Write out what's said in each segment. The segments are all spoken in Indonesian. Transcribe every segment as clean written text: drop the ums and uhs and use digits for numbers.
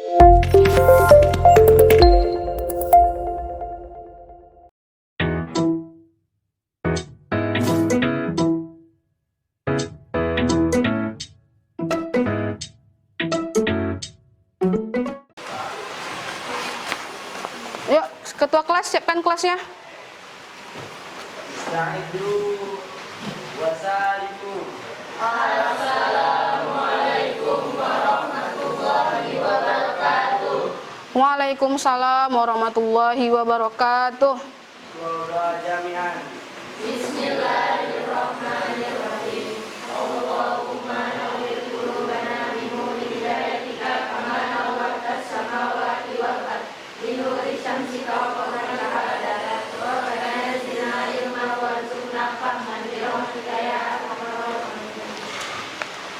Yuk, ketua kelas siapkan kelasnya. Waalaikumsalam warahmatullahi wabarakatuh. Doa jami'an.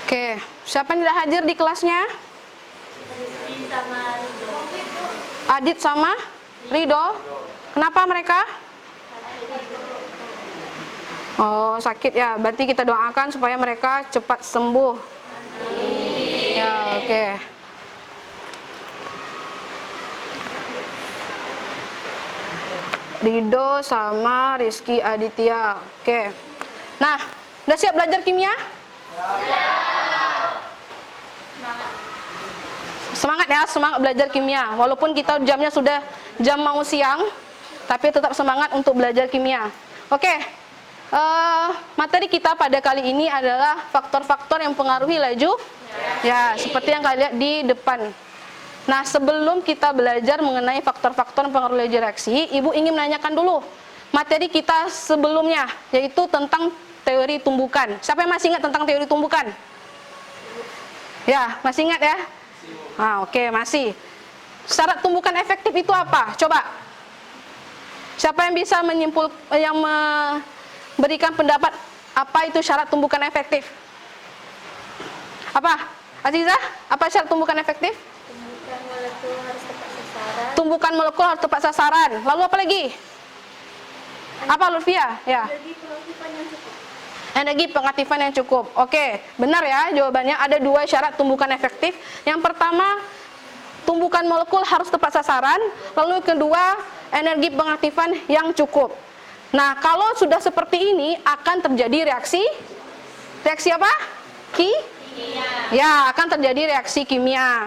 Oke, siapa yang tidak hadir di kelasnya? Adit sama Ridho. Kenapa mereka? Oh, sakit ya. Berarti kita doakan supaya mereka cepat sembuh. Ya, oke. Ridho sama Rizky Aditya. Oke. Nah, udah siap belajar kimia? Semangat ya, semangat belajar kimia. Walaupun kita jamnya sudah jam mau siang, tapi tetap semangat untuk belajar kimia. Oke, materi kita pada kali ini adalah faktor-faktor yang mempengaruhi laju. Ya, seperti yang kalian lihat di depan. Nah, sebelum kita belajar mengenai faktor-faktor yang mempengaruhi laju reaksi, Ibu ingin menanyakan dulu materi kita sebelumnya, yaitu tentang teori tumbukan. Siapa yang masih ingat tentang teori tumbukan? Ya, masih ingat ya? Oke, masih. Syarat tumbukan efektif itu apa? Coba. Siapa yang bisa memberikan pendapat apa itu syarat tumbukan efektif? Apa? Azizah, apa syarat tumbukan efektif? Tumbukan molekul harus tepat sasaran. Tumbukan molekul harus tepat sasaran. Lalu apa lagi? Apa Lutfia? Ya. Energi pengaktifan yang cukup. Energi pengaktifan yang cukup. Oke, benar ya jawabannya. Ada dua syarat tumbukan efektif. Yang pertama, tumbukan molekul harus tepat sasaran. Lalu kedua, energi pengaktifan yang cukup. Nah, kalau sudah seperti ini akan terjadi reaksi apa? Kimia. Ya, akan terjadi reaksi kimia.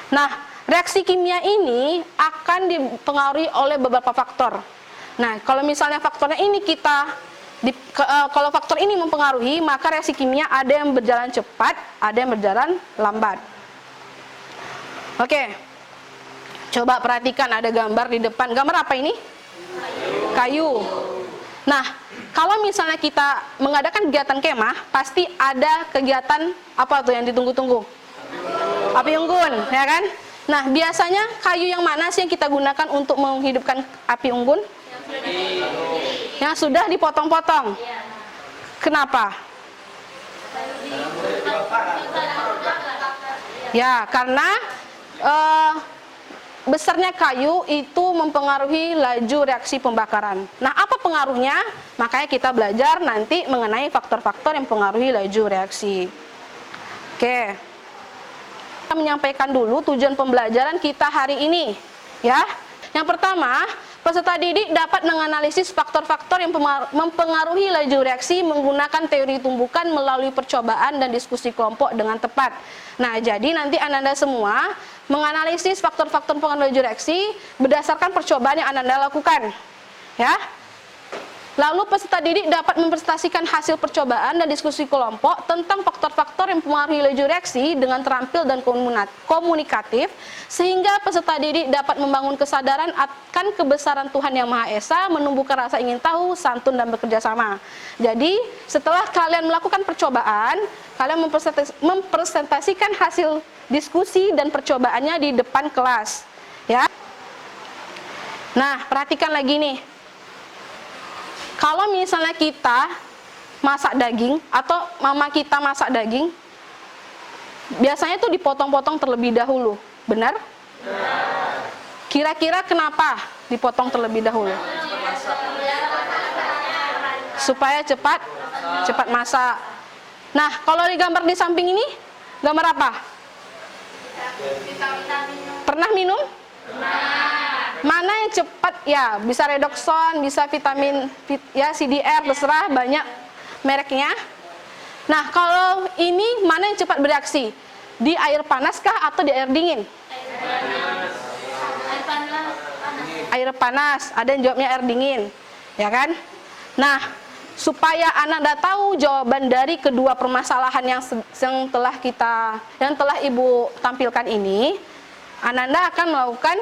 Nah, reaksi kimia ini akan dipengaruhi oleh beberapa faktor. Nah, kalau misalnya faktornya ini kalau faktor ini mempengaruhi, maka reaksi kimia ada yang berjalan cepat, ada yang berjalan lambat. Oke, coba perhatikan ada gambar di depan. Gambar apa ini? Kayu. Nah, kalau misalnya kita mengadakan kegiatan kemah, pasti ada kegiatan apa tuh yang ditunggu-tunggu? Api unggun, ya kan? Nah, biasanya kayu yang mana sih yang kita gunakan untuk menghidupkan api unggun? Yang sudah dipotong-potong. Kenapa? Ya, karena besarnya kayu itu mempengaruhi laju reaksi pembakaran. Nah, apa pengaruhnya? Makanya kita belajar nanti mengenai faktor-faktor yang mempengaruhi laju reaksi. Oke. Kita menyampaikan dulu tujuan pembelajaran kita hari ini, ya. Yang pertama, peserta didik dapat menganalisis faktor-faktor yang mempengaruhi laju reaksi menggunakan teori tumbukan melalui percobaan dan diskusi kelompok dengan tepat. Nah, jadi nanti Ananda semua menganalisis faktor-faktor pengaruh laju reaksi berdasarkan percobaan yang Ananda lakukan. Ya. Lalu peserta didik dapat mempresentasikan hasil percobaan dan diskusi kelompok tentang faktor-faktor yang mempengaruhi laju reaksi dengan terampil dan komunikatif, sehingga peserta didik dapat membangun kesadaran akan kebesaran Tuhan Yang Maha Esa, menumbuhkan rasa ingin tahu, santun, dan bekerja sama. Jadi, setelah kalian melakukan percobaan, kalian mempresentasikan hasil diskusi dan percobaannya di depan kelas. Ya. Nah, perhatikan lagi nih. Kalau misalnya kita masak daging atau mama kita masak daging, biasanya tuh dipotong-potong terlebih dahulu, benar? Kira-kira kenapa dipotong terlebih dahulu? Supaya cepat masak. Nah, kalau di gambar di samping ini, Gambar apa? Pernah minum? Mana yang cepat ya? Bisa redoxon, bisa vitamin ya CDR, terserah banyak mereknya. Nah, kalau ini mana yang cepat bereaksi? Di air panas kah atau di air dingin? Air panas. Ada yang jawabnya air dingin, ya kan? Nah, supaya Ananda tahu jawaban dari kedua permasalahan yang telah Ibu tampilkan ini, Ananda akan melakukan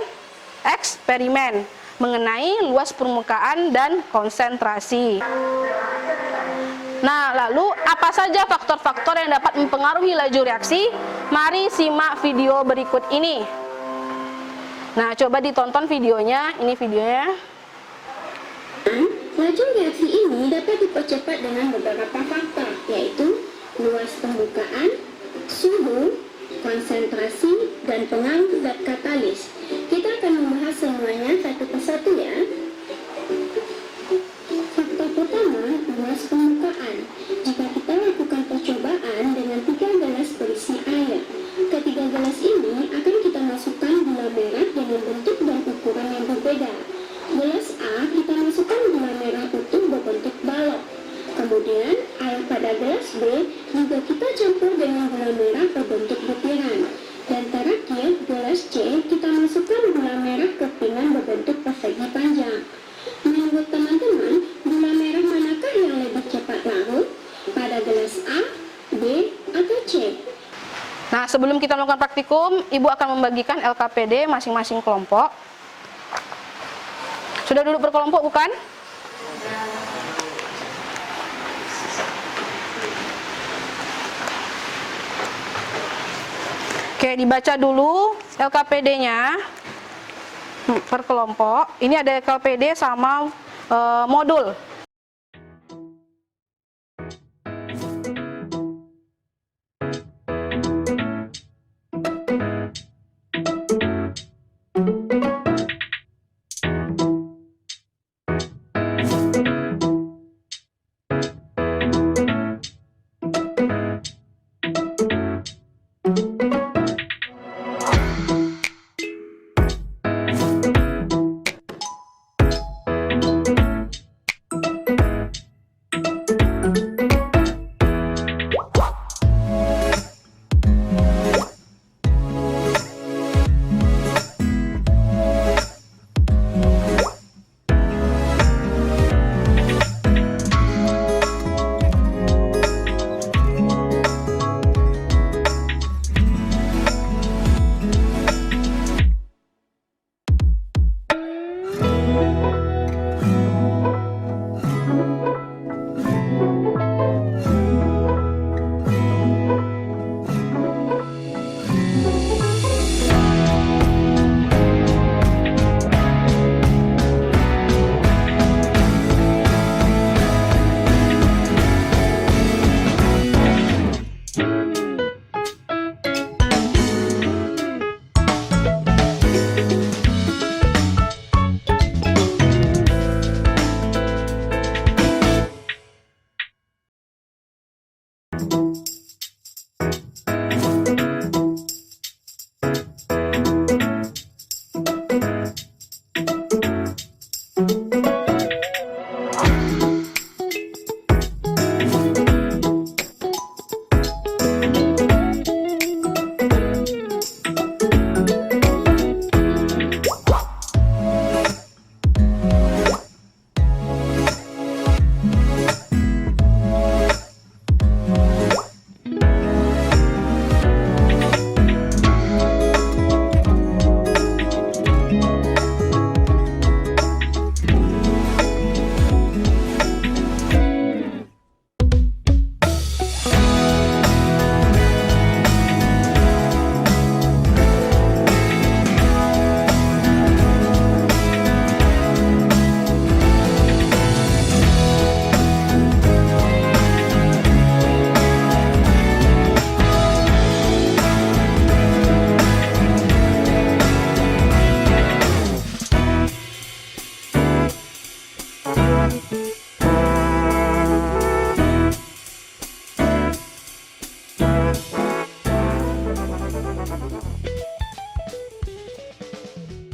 eksperimen mengenai luas permukaan dan konsentrasi. Nah, lalu apa saja faktor-faktor yang dapat mempengaruhi laju reaksi? Mari simak video berikut ini. Nah, coba ditonton videonya. Ini videonya. Laju reaksi ini dapat dipercepat dengan beberapa faktor, yaitu luas permukaan, suhu, konsentrasi, dan pengaruh zat katalis. Kita akan membahas semuanya satu persatu ya. Faktor pertama, luas permukaan. Jika kita lakukan percobaan dengan 3 gelas berisi air, ketiga gelas ini akan kita masukkan gula merah dengan bentuk dan ukuran yang berbeda. Gelas A kita masukkan gula merah utuh berbentuk balok. Kemudian air pada gelas B juga kita campur dengan gula merah berbentuk butiran. Dan terakhir gelas C kita masukkan gula merah kepingan berbentuk persegi panjang. Menurut teman-teman, gula merah manakah yang lebih cepat larut? Pada gelas A, B, atau C? Nah, sebelum kita melakukan praktikum, Ibu akan membagikan LKPD masing-masing kelompok. Sudah duduk berkelompok bukan? Oke, dibaca dulu LKPD-nya per kelompok. Ini ada LKPD sama modul.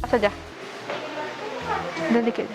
saja. Udah dikit.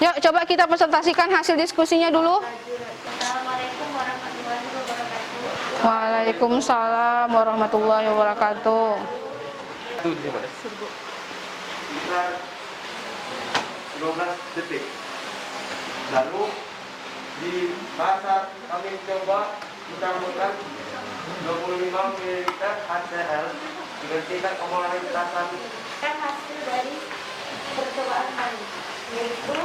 Yuk coba kita presentasikan hasil diskusinya dulu. Assalamualaikum warahmatullahi wabarakatuh. Waalaikumsalam warahmatullahi wabarakatuh. Sekitar 12 detik. Lalu di bahasa kami coba mencampurkan 25 ml HCl dengan tingkat pengolahan petasan. Kan hasil dari percobaan kami, yaitu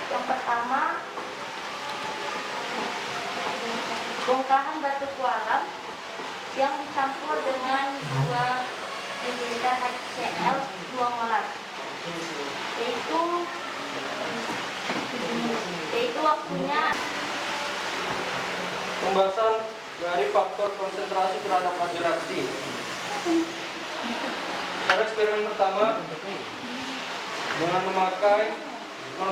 yang pertama bongkahan batu kualam yang dicampur dengan 2 ml HCl 2 molar, yaitu waktunya. Pembahasan dari faktor konsentrasi terhadap laju reaksi. Pada eksperimen pertama, dengan memakai 0,5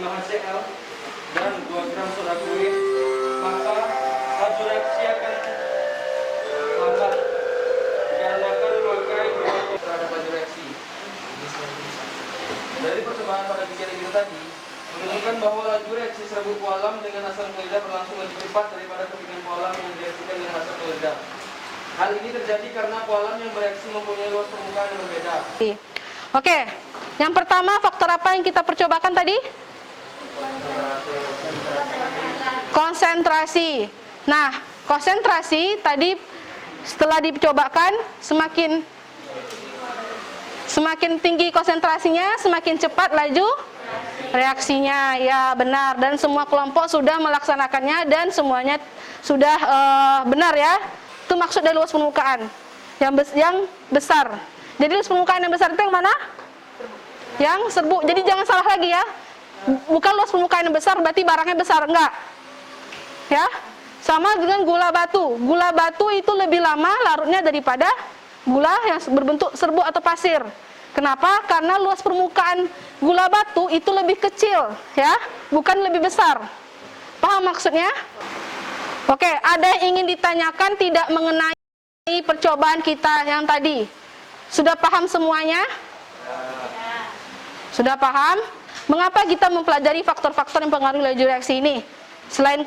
HCl dan 2 gram soda kulit, maka laju reaksi akan lambat dikarenakan memakai 2 terhadap laju reaksi. Dari percobaan pada video tadi menunjukkan bahwa laju reaksi serbuk kualam dengan asam klorida berlangsung lebih cepat daripada kepingan kualam yang direaksikan dengan asam klorida. Hal ini terjadi karena kualam yang bereaksi mempunyai luas permukaan yang berbeda. Oke, yang pertama faktor apa yang kita percobakan tadi? Konsentrasi. Nah, konsentrasi tadi setelah dicobakan semakin tinggi konsentrasinya, semakin cepat laju reaksinya. Ya, benar, dan semua kelompok sudah melaksanakannya dan semuanya sudah benar ya. Itu maksud dari luas permukaan yang besar. Jadi luas permukaan yang besar itu yang mana? Yang serbuk. Jadi jangan salah lagi ya. Bukan luas permukaan yang besar berarti barangnya besar, enggak. Ya. Sama dengan gula batu. Gula batu itu lebih lama larutnya daripada gula yang berbentuk serbuk atau pasir. Kenapa? Karena luas permukaan gula batu itu lebih kecil, ya, bukan lebih besar. Paham maksudnya? Oke, ada yang ingin ditanyakan tidak mengenai percobaan kita yang tadi? Sudah paham semuanya? Sudah paham? Mengapa kita mempelajari faktor-faktor yang mempengaruhi laju reaksi ini? Selain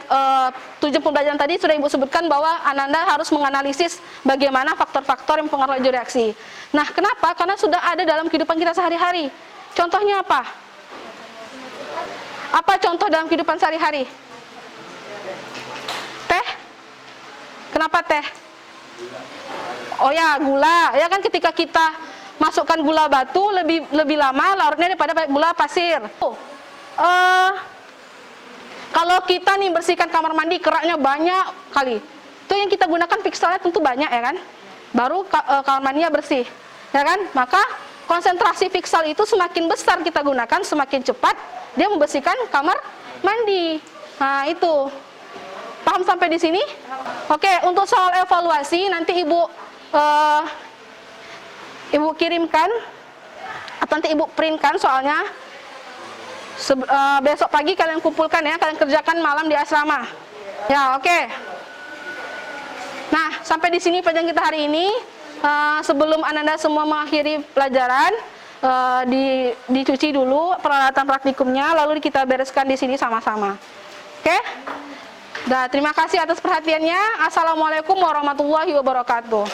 tujuan pembelajaran tadi sudah Ibu sebutkan bahwa Ananda harus menganalisis bagaimana faktor-faktor yang mempengaruhi laju reaksi. Nah, kenapa? Karena sudah ada dalam kehidupan kita sehari-hari. Contohnya apa? Apa contoh dalam kehidupan sehari-hari? Teh? Kenapa teh? Oh ya, gula. Ya kan ketika kita masukkan gula batu lebih lama larutnya daripada gula pasir. Kalau kita nih bersihkan kamar mandi, keraknya banyak kali. Itu yang kita gunakan pikselnya tentu banyak ya kan. Baru kamar mandinya bersih. Ya kan? Maka konsentrasi piksel itu semakin besar kita gunakan, semakin cepat dia membersihkan kamar mandi. Nah, itu. Paham sampai di sini? Oke, untuk soal evaluasi nanti Ibu Ibu kirimkan atau nanti Ibu printkan soalnya. Besok pagi kalian kumpulkan ya, kalian kerjakan malam di asrama. Ya, oke. Nah, sampai di sini pelajaran kita hari ini. Sebelum Ananda semua mengakhiri pelajaran, dicuci dulu peralatan praktikumnya, lalu kita bereskan di sini sama-sama. Oke? Terima kasih atas perhatiannya. Assalamualaikum warahmatullahi wabarakatuh.